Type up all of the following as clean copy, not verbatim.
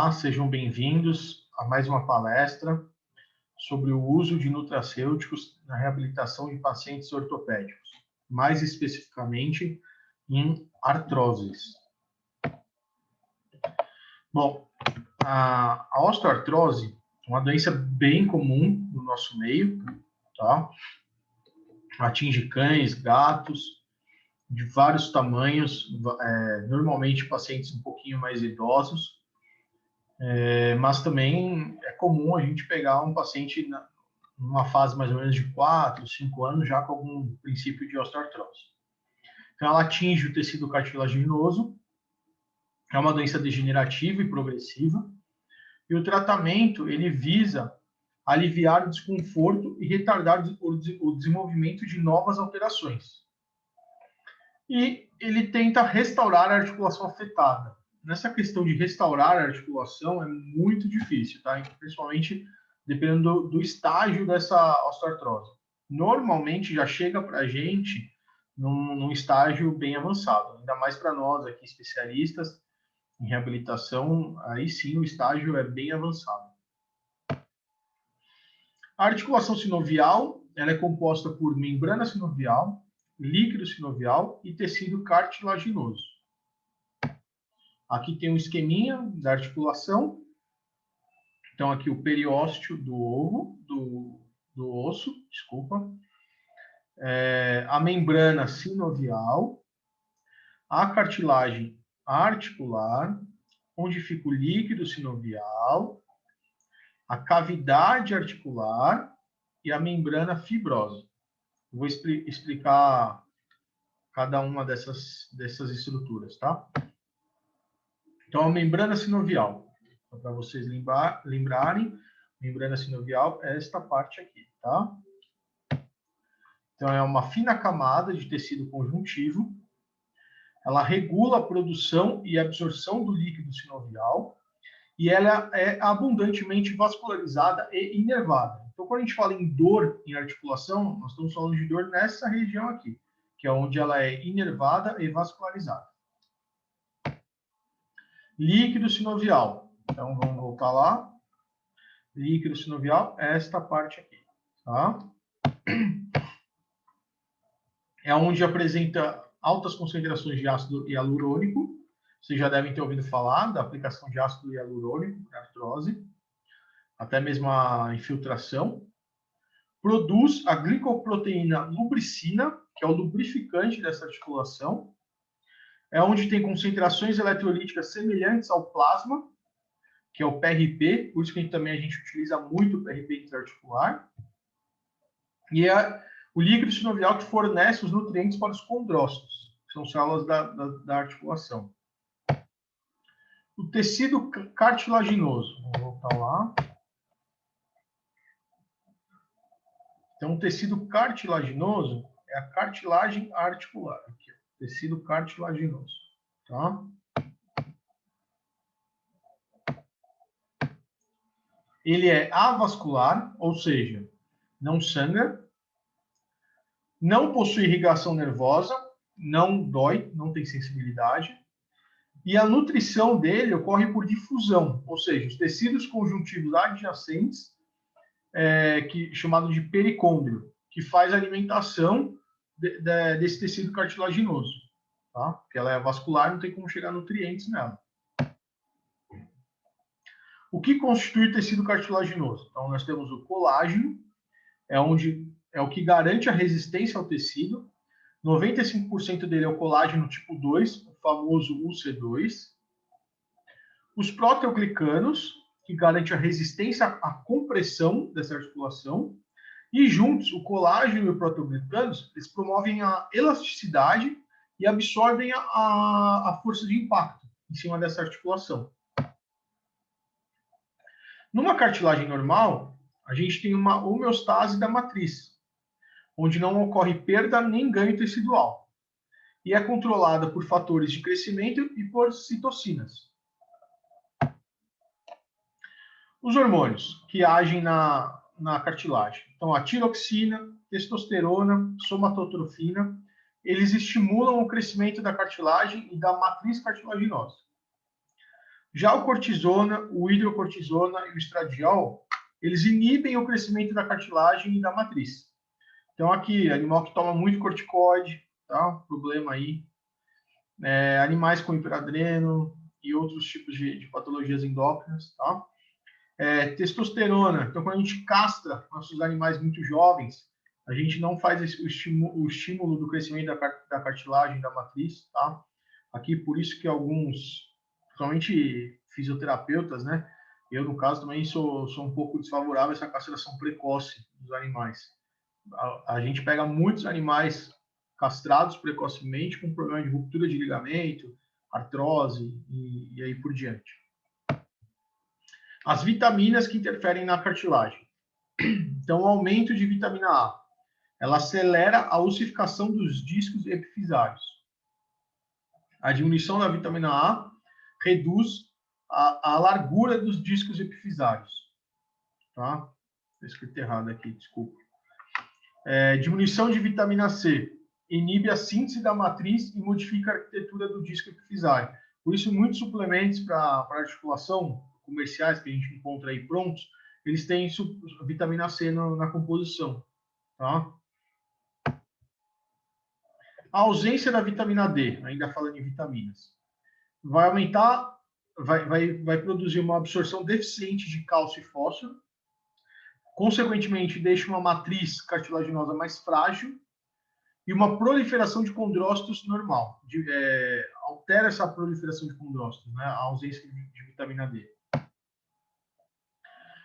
Olá, sejam bem-vindos a mais uma palestra sobre o uso de nutracêuticos na reabilitação de pacientes ortopédicos, mais especificamente em artroses. Bom, a osteoartrose é uma doença bem comum no nosso meio, tá? Atinge cães, gatos, de vários tamanhos, normalmente pacientes um pouquinho mais idosos, mas também é comum a gente pegar um paciente numa fase mais ou menos de 4, 5 anos, já com algum princípio de osteoartrose. Então, ela atinge o tecido cartilaginoso, é uma doença degenerativa e progressiva, e o tratamento, ele visa aliviar o desconforto e retardar o desenvolvimento de novas alterações. E ele tenta restaurar a articulação afetada. Nessa questão de restaurar a articulação é muito difícil, tá? Principalmente dependendo do estágio dessa osteoartrose. Normalmente já chega para a gente num estágio bem avançado, ainda mais para nós aqui especialistas em reabilitação, aí sim o estágio é bem avançado. A articulação sinovial, ela é composta por membrana sinovial, líquido sinovial e tecido cartilaginoso. Aqui tem um esqueminha da articulação. Então, aqui o periósteo do ovo, do osso, desculpa. A membrana sinovial, a cartilagem articular, onde fica o líquido sinovial, a cavidade articular e a membrana fibrosa. Vou explicar cada uma dessas estruturas, tá? Então, a membrana sinovial, para vocês lembrarem, membrana sinovial é esta parte aqui, tá? Então, é uma fina camada de tecido conjuntivo. Ela regula a produção e absorção do líquido sinovial e ela é abundantemente vascularizada e inervada. Então, quando a gente fala em dor em articulação, nós estamos falando de dor nessa região aqui, que é onde ela é inervada e vascularizada. Líquido sinovial. Então, vamos voltar lá. Líquido sinovial é esta parte aqui, tá? É onde apresenta altas concentrações de ácido hialurônico. Vocês já devem ter ouvido falar da aplicação de ácido hialurônico para artrose, até mesmo a infiltração. Produz a glicoproteína lubricina, que é o lubrificante dessa articulação. É onde tem concentrações eletrolíticas semelhantes ao plasma, que é o PRP, por isso que a gente utiliza muito o PRP intraarticular. E é o líquido sinovial que fornece os nutrientes para os condrócitos, que são células da articulação. O tecido cartilaginoso, vamos voltar lá. Então, o tecido cartilaginoso é a cartilagem articular, aqui, tecido cartilaginoso, tá? Ele é avascular, ou seja, não sangra, não possui irrigação nervosa, não dói, não tem sensibilidade, e a nutrição dele ocorre por difusão, ou seja, os tecidos conjuntivos adjacentes, chamado de pericôndrio, que faz a alimentação desse tecido cartilaginoso, tá? Porque ela é vascular, não tem como chegar nutrientes nela. O que constitui tecido cartilaginoso? Então, nós temos o colágeno, é o que garante a resistência ao tecido. 95% dele é o colágeno tipo 2, o famoso UC2. Os proteoglicanos, que garante a resistência à compressão dessa articulação. E juntos, o colágeno e o proteoglicanos, eles promovem a elasticidade e absorvem a força de impacto em cima dessa articulação. Numa cartilagem normal, a gente tem uma homeostase da matriz, onde não ocorre perda nem ganho tecidual, e é controlada por fatores de crescimento e por citocinas. Os hormônios que agem na cartilagem. Então, a tiroxina, testosterona, somatotrofina, eles estimulam o crescimento da cartilagem e da matriz cartilaginosa. Já o cortisona, o hidrocortisona e o estradiol, eles inibem o crescimento da cartilagem e da matriz. Então, aqui, animal que toma muito corticoide, tá? Problema aí. Animais com hiperadreno e outros tipos de patologias endócrinas, tá? Testosterona. Então, quando a gente castra nossos animais muito jovens, a gente não faz o estímulo do crescimento da cartilagem da matriz, tá? Aqui, por isso que alguns, principalmente fisioterapeutas, né? Eu, no caso, também sou um pouco desfavorável a essa castração precoce dos animais. A gente pega muitos animais castrados precocemente com problema de ruptura de ligamento, artrose e aí por diante. As vitaminas que interferem na cartilagem. Então, o aumento de vitamina A. Ela acelera a ossificação dos discos epifisários. A diminuição da vitamina A reduz a largura dos discos epifisários. Tá? Estou escrito errado aqui, desculpa. Diminuição de vitamina C. Inibe a síntese da matriz e modifica a arquitetura do disco epifisário. Por isso, muitos suplementos para articulação comerciais que a gente encontra aí prontos, eles têm vitamina C na composição. Tá? A ausência da vitamina D, ainda falando em vitaminas, vai aumentar, vai produzir uma absorção deficiente de cálcio e fósforo, consequentemente deixa uma matriz cartilaginosa mais frágil e uma proliferação de condrócitos normal. Altera essa proliferação de condrócitos, né? A ausência de vitamina D.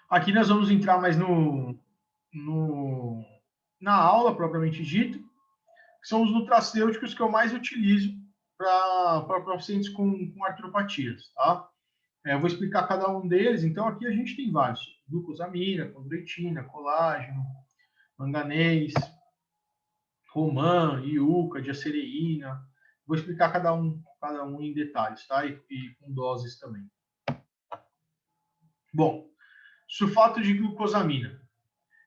Aqui nós vamos entrar mais na aula propriamente dita, que são os nutracêuticos que eu mais utilizo para pacientes com artropatias, tá? Eu vou explicar cada um deles. Então, aqui a gente tem vários: glucosamina, condroitina, colágeno, manganês, romã, iuca, diacereína. Vou explicar cada um em detalhes, tá? E com doses também. Bom, sulfato de glucosamina.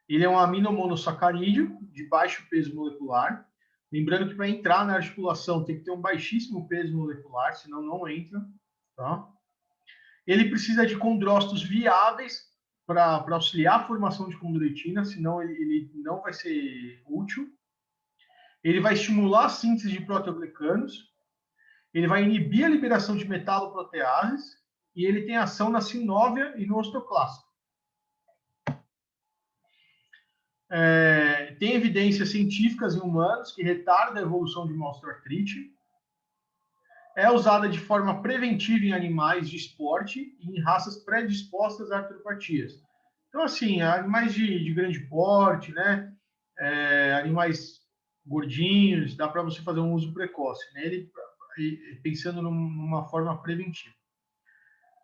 Ele é um aminomonossacarídeo de baixo peso molecular. Lembrando que para entrar na articulação tem que ter um baixíssimo peso molecular, senão não entra, tá? Ele precisa de condrócitos viáveis para auxiliar a formação de condroitina, senão ele não vai ser útil. Ele vai estimular a síntese de proteoglicanos, ele vai inibir a liberação de metaloproteases e ele tem ação na sinóvia e no osteoclasto. Tem evidências científicas em humanos que retarda a evolução de uma osteoartrite. É usada de forma preventiva em animais de esporte e em raças predispostas a artropatias. Então, assim, animais de grande porte, né? Animais gordinhos, dá para você fazer um uso precoce nele, pensando numa forma preventiva.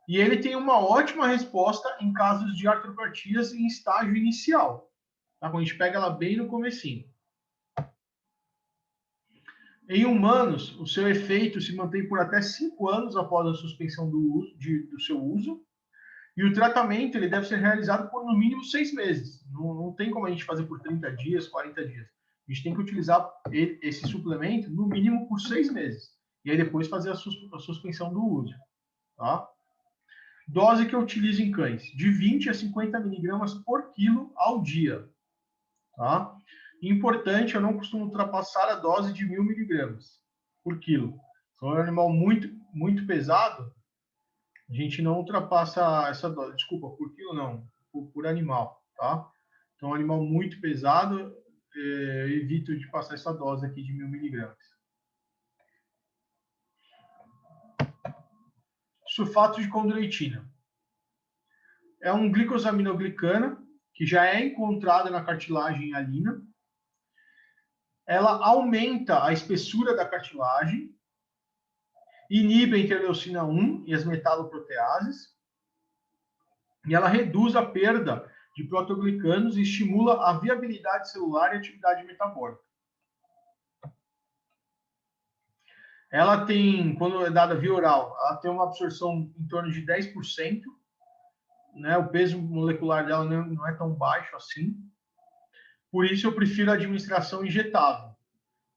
E ele tem uma ótima resposta em casos de artropatias em estágio inicial, tá? Quando a gente pega ela bem no comecinho. Em humanos, o seu efeito se mantém por até 5 anos após a suspensão do seu uso, e o tratamento ele deve ser realizado por no mínimo 6 meses. Não tem como a gente fazer por 30 dias, 40 dias. A gente tem que utilizar esse suplemento no mínimo por 6 meses. E aí depois fazer a suspensão do uso. Tá? Dose que eu utilizo em cães, de 20 a 50 miligramas por quilo ao dia. Tá? Importante, eu não costumo ultrapassar a dose de 1.000 miligramas por quilo. Então, é um animal muito, muito pesado, a gente não ultrapassa essa dose. Desculpa, por quilo não, por animal, tá? Então, um animal muito pesado, evito de passar essa dose aqui de 1.000 miligramas. Sulfato de condroitina. É um glicosaminoglicana que já é encontrada na cartilagem hialina. Ela aumenta a espessura da cartilagem, inibe a interleucina 1 e as metaloproteases, e ela reduz a perda de proteoglicanos e estimula a viabilidade celular e atividade metabólica. Ela tem, quando é dada via oral, ela tem uma absorção em torno de 10%, né? O peso molecular dela não é tão baixo assim. Por isso eu prefiro a administração injetável,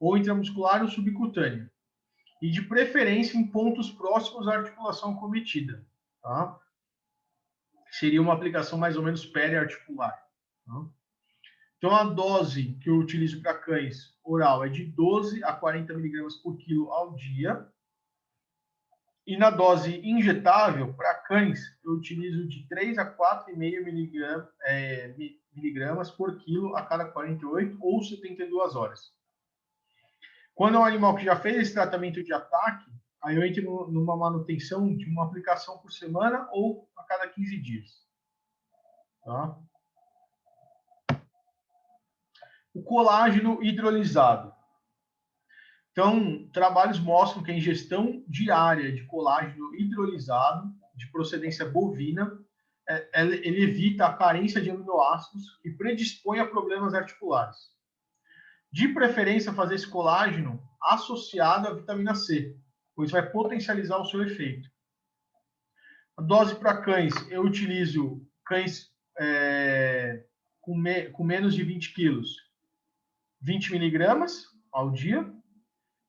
ou intramuscular ou subcutânea, e de preferência em pontos próximos à articulação cometida. tá? Seria uma aplicação mais ou menos periarticular. Tá? Então, a dose que eu utilizo para cães oral é de 12 a 40 miligramas por quilo ao dia. E na dose injetável, para cães, eu utilizo de 3 a 4,5 miligramas por quilo a cada 48 ou 72 horas. Quando é um animal que já fez esse tratamento de ataque, aí eu entro numa manutenção de uma aplicação por semana ou a cada 15 dias. Tá? O colágeno hidrolisado. Então, trabalhos mostram que a ingestão diária de colágeno hidrolisado, de procedência bovina, ele evita a carência de aminoácidos e predispõe a problemas articulares. De preferência, fazer esse colágeno associado à vitamina C, pois vai potencializar o seu efeito. A dose para cães, eu utilizo cães com menos de 20 quilos, 20 miligramas ao dia,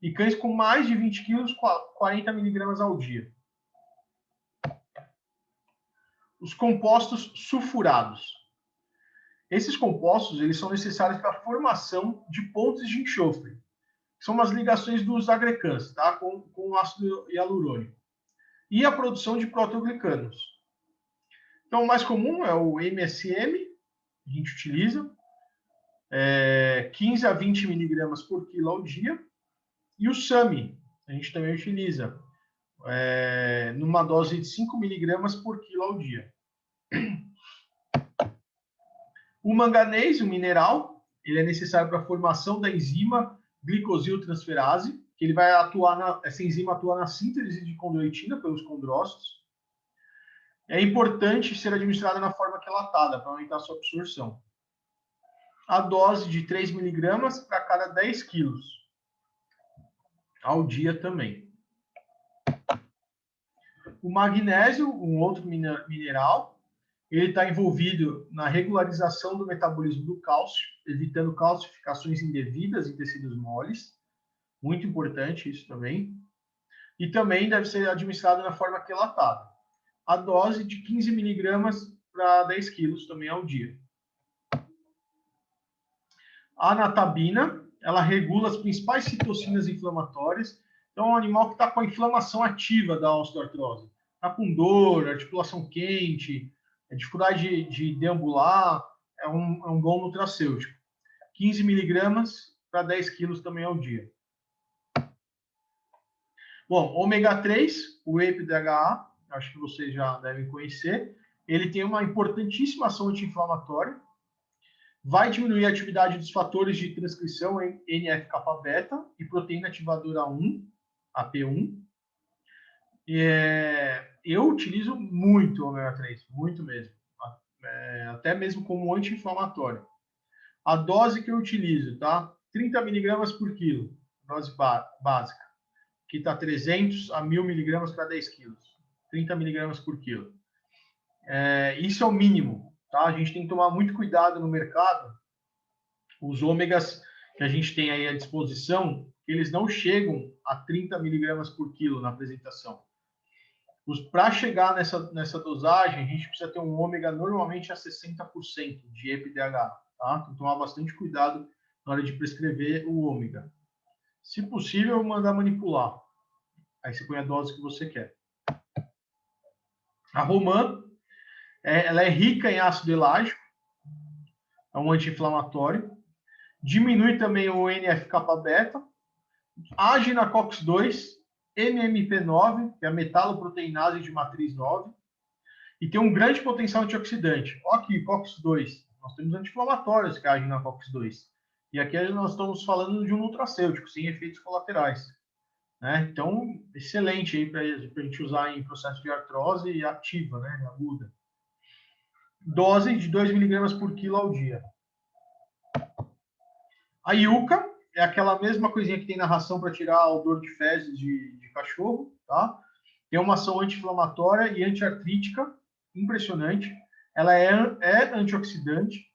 e cães com mais de 20 quilos, 40 miligramas ao dia. Os compostos sulfurados. Esses compostos eles são necessários para a formação de pontes de enxofre. São umas ligações dos agrecans, tá? com o ácido hialurônico. E a produção de proteoglicanos. Então, o mais comum é o MSM, a gente utiliza, 15 a 20 miligramas por quilo ao dia. E o SAMI, a gente também utiliza, numa dose de 5 miligramas por quilo ao dia. O manganês, o mineral, ele é necessário para a formação da enzima glicosiltransferase, que ele vai atuar essa enzima atua na síntese de condroitina pelos condrócitos. É importante ser administrada na forma quelatada, para aumentar a sua absorção. A dose de 3 miligramas para cada 10 quilos ao dia também. O magnésio, um outro mineral, ele está envolvido na regularização do metabolismo do cálcio, evitando calcificações indevidas em tecidos moles. Muito importante isso também. E também deve ser administrado na forma quelatada. A dose de 15 miligramas para 10 quilos também ao dia. A anatabina, ela regula as principais citocinas inflamatórias. Então, é um animal que está com a inflamação ativa da osteoartrose. Está com dor, articulação quente, dificuldade de deambular, é um bom nutracêutico. 15 miligramas para 10 quilos também ao dia. Bom, ômega 3, o EPA, acho que vocês já devem conhecer, ele tem uma importantíssima ação anti-inflamatória, vai diminuir a atividade dos fatores de transcrição em NF-kappa-beta e proteína ativadora 1, AP1. Eu utilizo muito o ômega 3, muito mesmo, até mesmo como anti-inflamatório. A dose que eu utilizo, tá? 30 miligramas por quilo, dose básica, que está 300 a 1.000 miligramas para 10 quilos, 30 miligramas por quilo. Isso é o mínimo. Tá? A gente tem que tomar muito cuidado no mercado. Os ômegas que a gente tem aí à disposição, eles não chegam a 30 miligramas por quilo na apresentação. Para chegar nessa dosagem, a gente precisa ter um ômega normalmente a 60% de EPDH. Tá? Então, tomar bastante cuidado na hora de prescrever o ômega. Se possível, mandar manipular. Aí você põe a dose que você quer. A romã, ela é rica em ácido elágico, é um anti-inflamatório, diminui também o NF-kappa-beta, age na COX-2, MMP9, que é a metaloproteinase de matriz 9, e tem um grande potencial antioxidante. Olha aqui, COX-2, nós temos anti-inflamatórios que agem na COX-2. E aqui nós estamos falando de um nutracêutico, sem efeitos colaterais. Né? Então, excelente aí para a gente usar em processo de artrose ativa, né? Aguda. Dose de 2 miligramas por quilo ao dia. A yuca é aquela mesma coisinha que tem na ração para tirar o odor de fezes de cachorro, tá? Tem uma ação anti-inflamatória e antiartrítica impressionante. Ela é antioxidante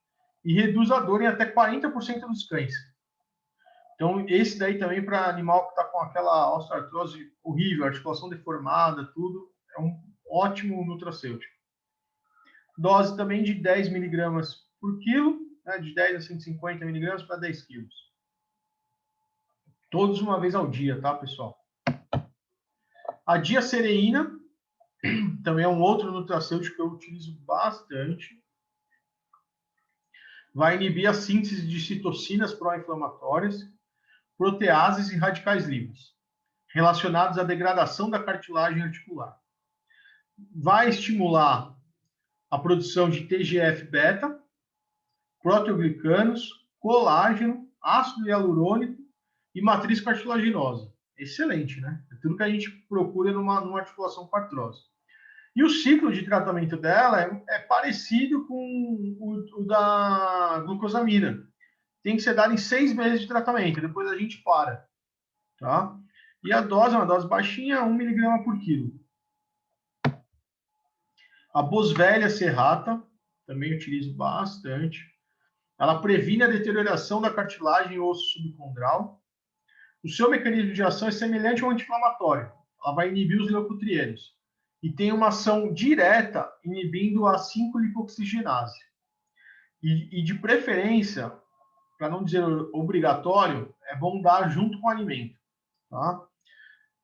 e reduz a dor em até 40% dos cães. Então, esse daí também para animal que está com aquela osteoartrose horrível, articulação deformada, tudo, ótimo nutracêutico. Dose também de 10 miligramas por quilo, né, de 10 a 150 miligramas para 10 quilos. Todos uma vez ao dia, tá, pessoal? A diacereína também é um outro nutracêutico que eu utilizo bastante. Vai inibir a síntese de citocinas pró-inflamatórias, proteases e radicais livres, relacionados à degradação da cartilagem articular. Vai estimular a produção de TGF-beta, proteoglicanos, colágeno, ácido hialurônico e matriz cartilaginosa. Excelente, né? É tudo que a gente procura numa articulação com artrose. E o ciclo de tratamento dela é parecido com o da glucosamina. Tem que ser dado em 6 meses de tratamento, depois a gente para. Tá? E a dose é uma dose baixinha, 1 miligrama por quilo. A Boswellia serrata, também utilizo bastante. Ela previne a deterioração da cartilagem e osso subcondral. O seu mecanismo de ação é semelhante ao anti-inflamatório. Ela vai inibir os leucotrienos. E tem uma ação direta inibindo a 5-lipoxigenase. E de preferência, para não dizer obrigatório, é bom dar junto com o alimento. Tá?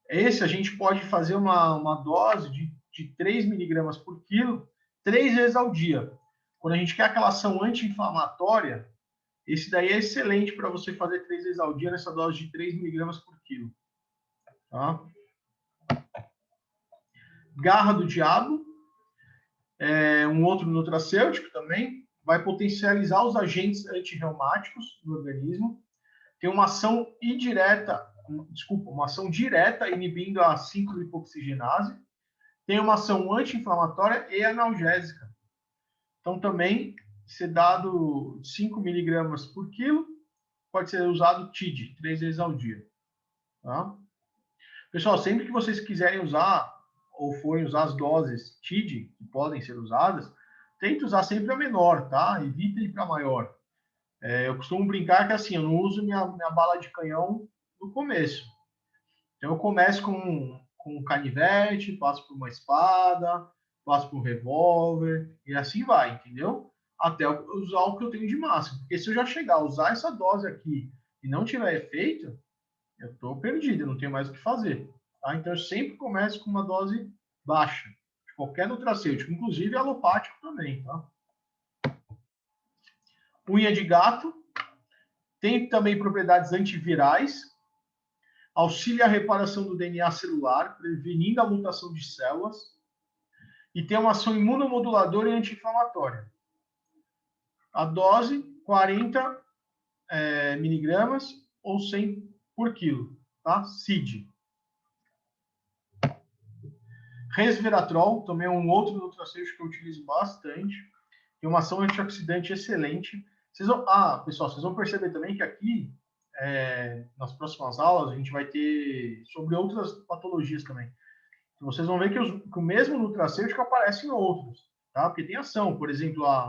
Esse a gente pode fazer uma dose de 3 miligramas por quilo 3 vezes ao dia. Quando a gente quer aquela ação anti-inflamatória, esse daí é excelente para você fazer 3 vezes ao dia nessa dose de 3 miligramas por quilo. Tá? Garra do diabo é um outro nutracêutico também, vai potencializar os agentes antirreumáticos do organismo, tem uma ação uma ação direta inibindo a 5-lipoxigenase, tem uma ação anti-inflamatória e analgésica. Então, também, ser dado 5 miligramas por quilo, pode ser usado TID, 3 vezes ao dia. Tá? Pessoal, sempre que vocês quiserem usar ou forem usar as doses TID, que podem ser usadas, tente usar sempre a menor, tá? Evita ir para maior. Eu costumo brincar que assim, eu não uso minha bala de canhão no começo. Então eu começo com um canivete, passo por uma espada, passo por um revólver, e assim vai, entendeu? Até eu usar o que eu tenho de máximo. Porque se eu já chegar a usar essa dose aqui e não tiver efeito, eu estou perdido, eu não tenho mais o que fazer. Tá? Então eu sempre começo com uma dose baixa, de qualquer nutracêutico, inclusive alopático também. Tá? Unha de gato, tem também propriedades antivirais, auxilia a reparação do DNA celular, prevenindo a mutação de células, e tem uma ação imunomoduladora e anti-inflamatória. A dose, 40 miligramas ou 100 por quilo, tá? CID. Resveratrol, também é um outro nutracêutico que eu utilizo bastante, tem uma ação antioxidante excelente. Pessoal, vocês vão perceber também que aqui, nas próximas aulas, a gente vai ter sobre outras patologias também. Vocês vão ver que o mesmo nutracêutico aparece em outros, tá? Porque tem ação, por exemplo, a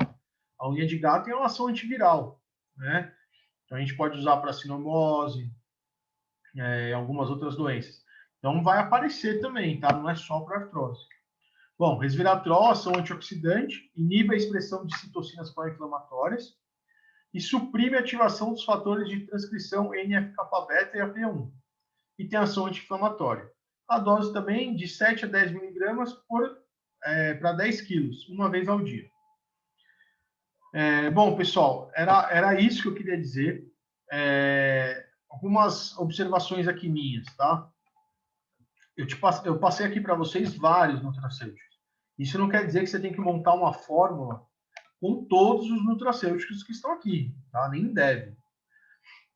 unha de gato tem uma ação antiviral, né? Então a gente pode usar para sinomose, algumas outras doenças. Então vai aparecer também, tá? Não é só para artrose. Bom, resveratrol, ação antioxidante, inibe a expressão de citocinas pró-inflamatórias e suprime a ativação dos fatores de transcrição NF-kappa-beta e AP1. E tem ação anti-inflamatória. A dose também de 7 a 10 miligramas para 10 quilos, uma vez ao dia. Bom, pessoal, era isso que eu queria dizer. Algumas observações aqui minhas, tá? Eu passei aqui para vocês vários nutracêuticos. Isso não quer dizer que você tem que montar uma fórmula com todos os nutracêuticos que estão aqui, tá? Nem deve.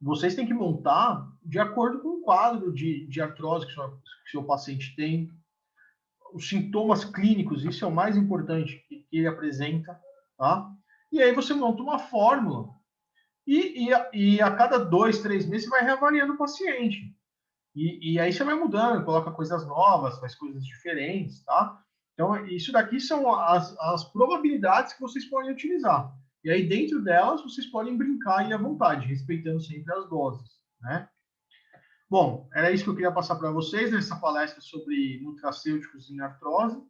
Vocês têm que montar de acordo com o quadro de artrose que o seu paciente tem, os sintomas clínicos, isso é o mais importante que ele apresenta, tá? E aí você monta uma fórmula e a cada 2, 3 meses você vai reavaliando o paciente. E aí você vai mudando, coloca coisas novas, faz coisas diferentes, tá? Então, isso daqui são as probabilidades que vocês podem utilizar. E aí, dentro delas, vocês podem brincar e à vontade, respeitando sempre as doses, né? Bom, era isso que eu queria passar para vocês nessa palestra sobre nutracêuticos em artrose.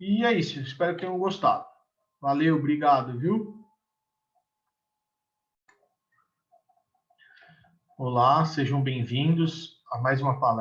E é isso, espero que tenham gostado. Valeu, obrigado, viu? Olá, sejam bem-vindos a mais uma palestra.